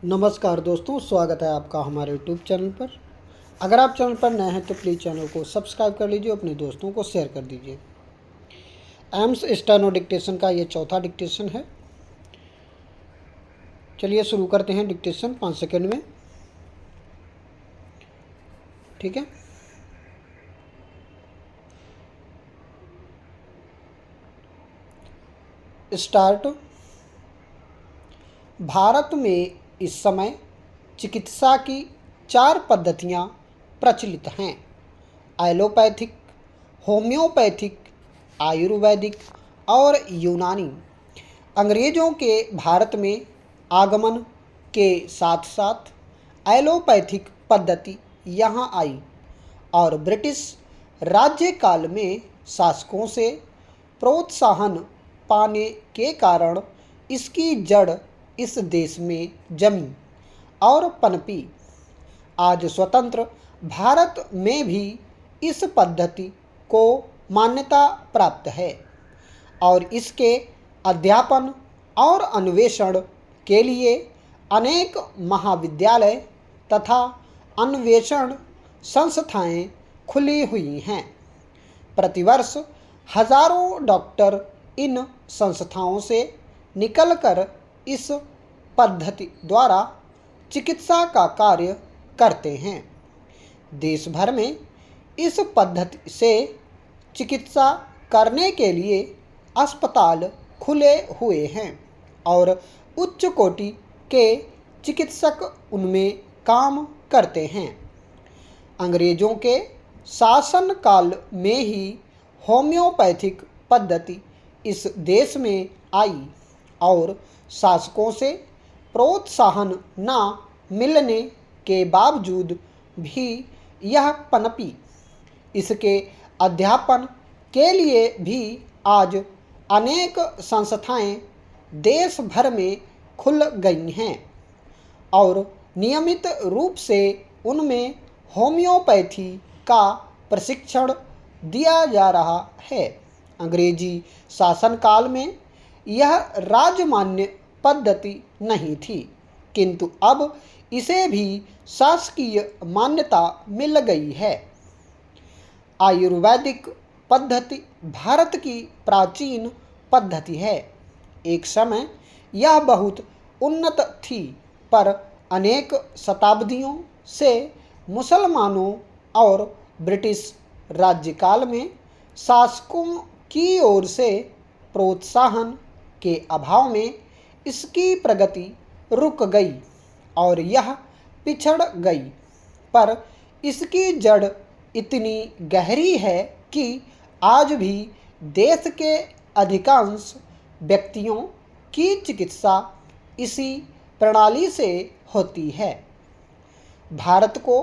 नमस्कार दोस्तों, स्वागत है आपका हमारे यूट्यूब चैनल पर। अगर आप चैनल पर नए हैं तो प्लीज़ चैनल को सब्सक्राइब कर लीजिए, अपने दोस्तों को शेयर कर दीजिए। एम्स स्टेनो डिक्टेशन का ये चौथा डिक्टेशन है। चलिए शुरू करते हैं डिक्टेशन 5 सेकंड में। ठीक है। स्टार्ट। भारत में इस समय चिकित्सा की 4 पद्धतियाँ प्रचलित हैं: एलोपैथिक, होम्योपैथिक, आयुर्वेदिक और यूनानी। अंग्रेज़ों के भारत में आगमन के साथ साथ एलोपैथिक पद्धति यहाँ आई और ब्रिटिश राज्यकाल में शासकों से प्रोत्साहन पाने के कारण इसकी जड़ इस देश में जमी और पनपी। आज स्वतंत्र भारत में भी इस पद्धति को मान्यता प्राप्त है और इसके अध्यापन और अन्वेषण के लिए अनेक महाविद्यालय तथा अन्वेषण संस्थाएं खुली हुई हैं। प्रतिवर्ष हजारों डॉक्टर इन संस्थाओं से निकलकर इस पद्धति द्वारा चिकित्सा का कार्य करते हैं। देश भर में इस पद्धति से चिकित्सा करने के लिए अस्पताल खुले हुए हैं और उच्च कोटि के चिकित्सक उनमें काम करते हैं। अंग्रेज़ों के शासन काल में ही होम्योपैथिक पद्धति इस देश में आई और शासकों से प्रोत्साहन न मिलने के बावजूद भी यह पनपी। इसके अध्यापन के लिए भी आज अनेक संस्थाएं देश भर में खुल गई हैं और नियमित रूप से उनमें होम्योपैथी का प्रशिक्षण दिया जा रहा है। अंग्रेजी शासनकाल में यह राजमान्य पद्धति नहीं थी, किंतु अब इसे भी शासकीय मान्यता मिल गई है। आयुर्वेदिक पद्धति भारत की प्राचीन पद्धति है। एक समय यह बहुत उन्नत थी, पर अनेक शताब्दियों से मुसलमानों और ब्रिटिश राज्यकाल में शासकों की ओर से प्रोत्साहन के अभाव में इसकी प्रगति रुक गई और यह पिछड़ गई। पर इसकी जड़ इतनी गहरी है कि आज भी देश के अधिकांश व्यक्तियों की चिकित्सा इसी प्रणाली से होती है। भारत को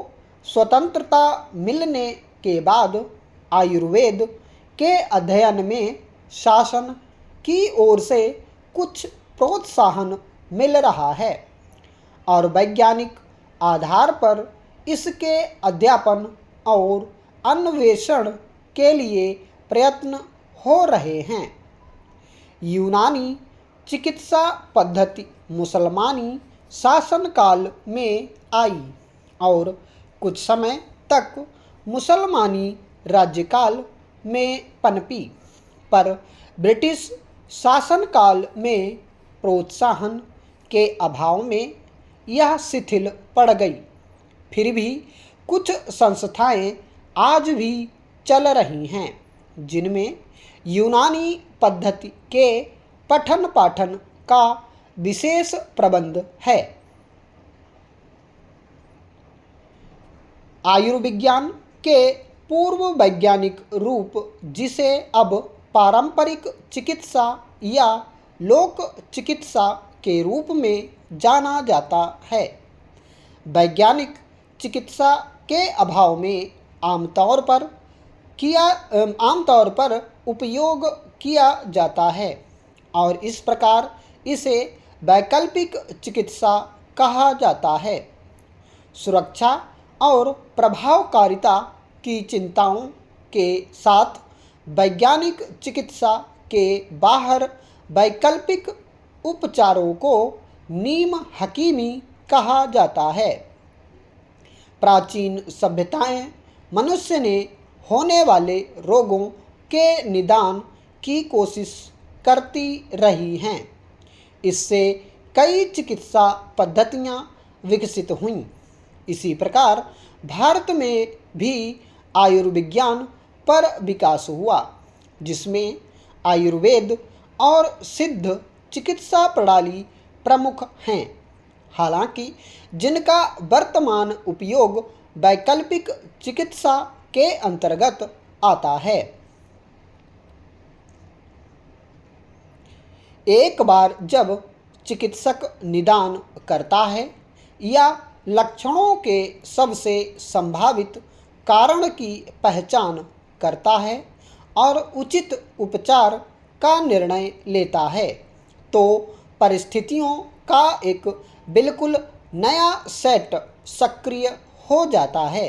स्वतंत्रता मिलने के बाद आयुर्वेद के अध्ययन में शासन की ओर से कुछ प्रोत्साहन मिल रहा है और वैज्ञानिक आधार पर इसके अध्यापन और अन्वेषण के लिए प्रयत्न हो रहे हैं। यूनानी चिकित्सा पद्धति मुसलमानी शासनकाल में आई और कुछ समय तक मुसलमानी राज्यकाल में पनपी, पर ब्रिटिश शासनकाल में प्रोत्साहन के अभाव में यह शिथिल पड़ गई। फिर भी कुछ संस्थाएं आज भी चल रही हैं जिनमें यूनानी पद्धति के पठन पाठन का विशेष प्रबंध है। आयुर्विज्ञान के पूर्व वैज्ञानिक रूप, जिसे अब पारंपरिक चिकित्सा या लोक चिकित्सा के रूप में जाना जाता है, वैज्ञानिक चिकित्सा के अभाव में आमतौर पर उपयोग किया जाता है और इस प्रकार इसे वैकल्पिक चिकित्सा कहा जाता है। सुरक्षा और प्रभावकारिता की चिंताओं के साथ वैज्ञानिक चिकित्सा के बाहर वैकल्पिक उपचारों को नीम हकीमी कहा जाता है। प्राचीन सभ्यताएं मनुष्य ने होने वाले रोगों के निदान की कोशिश करती रही हैं। इससे कई चिकित्सा पद्धतियां विकसित हुईं। इसी प्रकार भारत में भी आयुर्विज्ञान पर विकास हुआ, जिसमें आयुर्वेद और सिद्ध चिकित्सा प्रणाली प्रमुख हैं। हालांकि जिनका वर्तमान उपयोग वैकल्पिक चिकित्सा के अंतर्गत आता है। एक बार जब चिकित्सक निदान करता है या लक्षणों के सबसे संभावित कारण की पहचान करता है और उचित उपचार का निर्णय लेता है, तो परिस्थितियों का एक बिल्कुल नया सेट सक्रिय हो जाता है।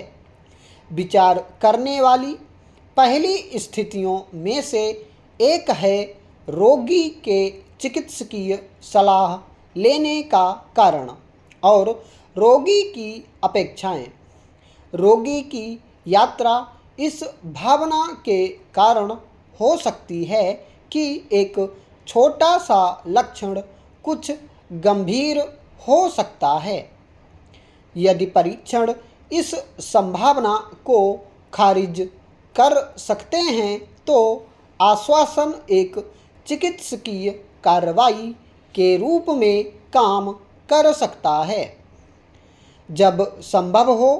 विचार करने वाली पहली स्थितियों में से एक है रोगी के चिकित्सकीय सलाह लेने का कारण और रोगी की अपेक्षाएं। रोगी की यात्रा इस भावना के कारण हो सकती है कि एक छोटा सा लक्षण कुछ गंभीर हो सकता है। यदि परीक्षण इस संभावना को खारिज कर सकते हैं, तो आश्वासन एक चिकित्सकीय कार्रवाई के रूप में काम कर सकता है। जब संभव हो,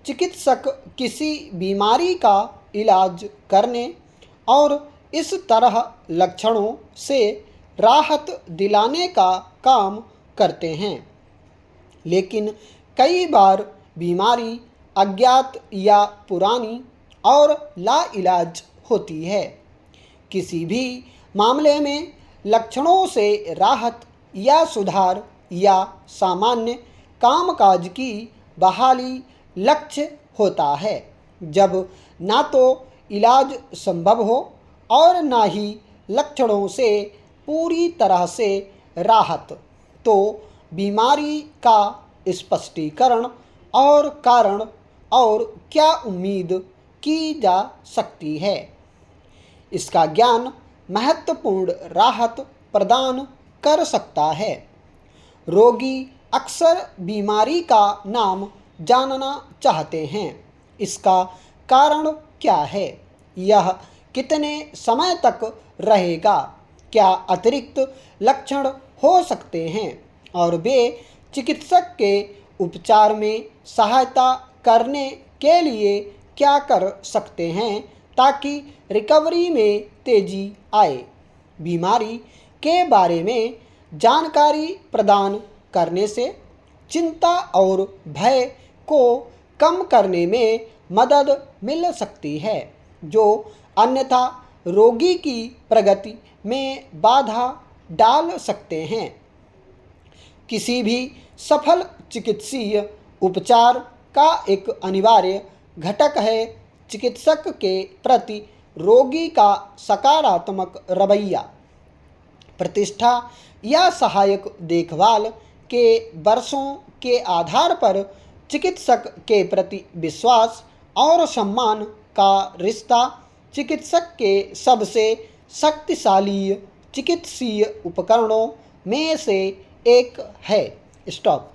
चिकित्सक किसी बीमारी का इलाज करने और इस तरह लक्षणों से राहत दिलाने का काम करते हैं, लेकिन कई बार बीमारी अज्ञात या पुरानी और लाइलाज होती है। किसी भी मामले में लक्षणों से राहत या सुधार या सामान्य कामकाज की बहाली लक्ष्य होता है। जब ना तो इलाज संभव हो और ना ही लक्षणों से पूरी तरह से राहत, तो बीमारी का स्पष्टीकरण और कारण और क्या उम्मीद की जा सकती है, इसका ज्ञान महत्वपूर्ण राहत प्रदान कर सकता है। रोगी अक्सर बीमारी का नाम जानना चाहते हैं। इसका कारण क्या है? यह कितने समय तक रहेगा? क्या अतिरिक्त लक्षण हो सकते हैं? और वे चिकित्सक के उपचार में सहायता करने के लिए क्या कर सकते हैं ताकि रिकवरी में तेजी आए? बीमारी के बारे में जानकारी प्रदान करने से चिंता और भय को कम करने में मदद मिल सकती है, जो अन्यथा रोगी की प्रगति में बाधा डाल सकते हैं। किसी भी सफल चिकित्सीय उपचार का एक अनिवार्य घटक है चिकित्सक के प्रति रोगी का सकारात्मक रवैया। प्रतिष्ठा या सहायक देखभाल के वर्षों के आधार पर चिकित्सक के प्रति विश्वास और सम्मान का रिश्ता चिकित्सक के सबसे शक्तिशाली चिकित्सीय उपकरणों में से एक है। स्टॉप।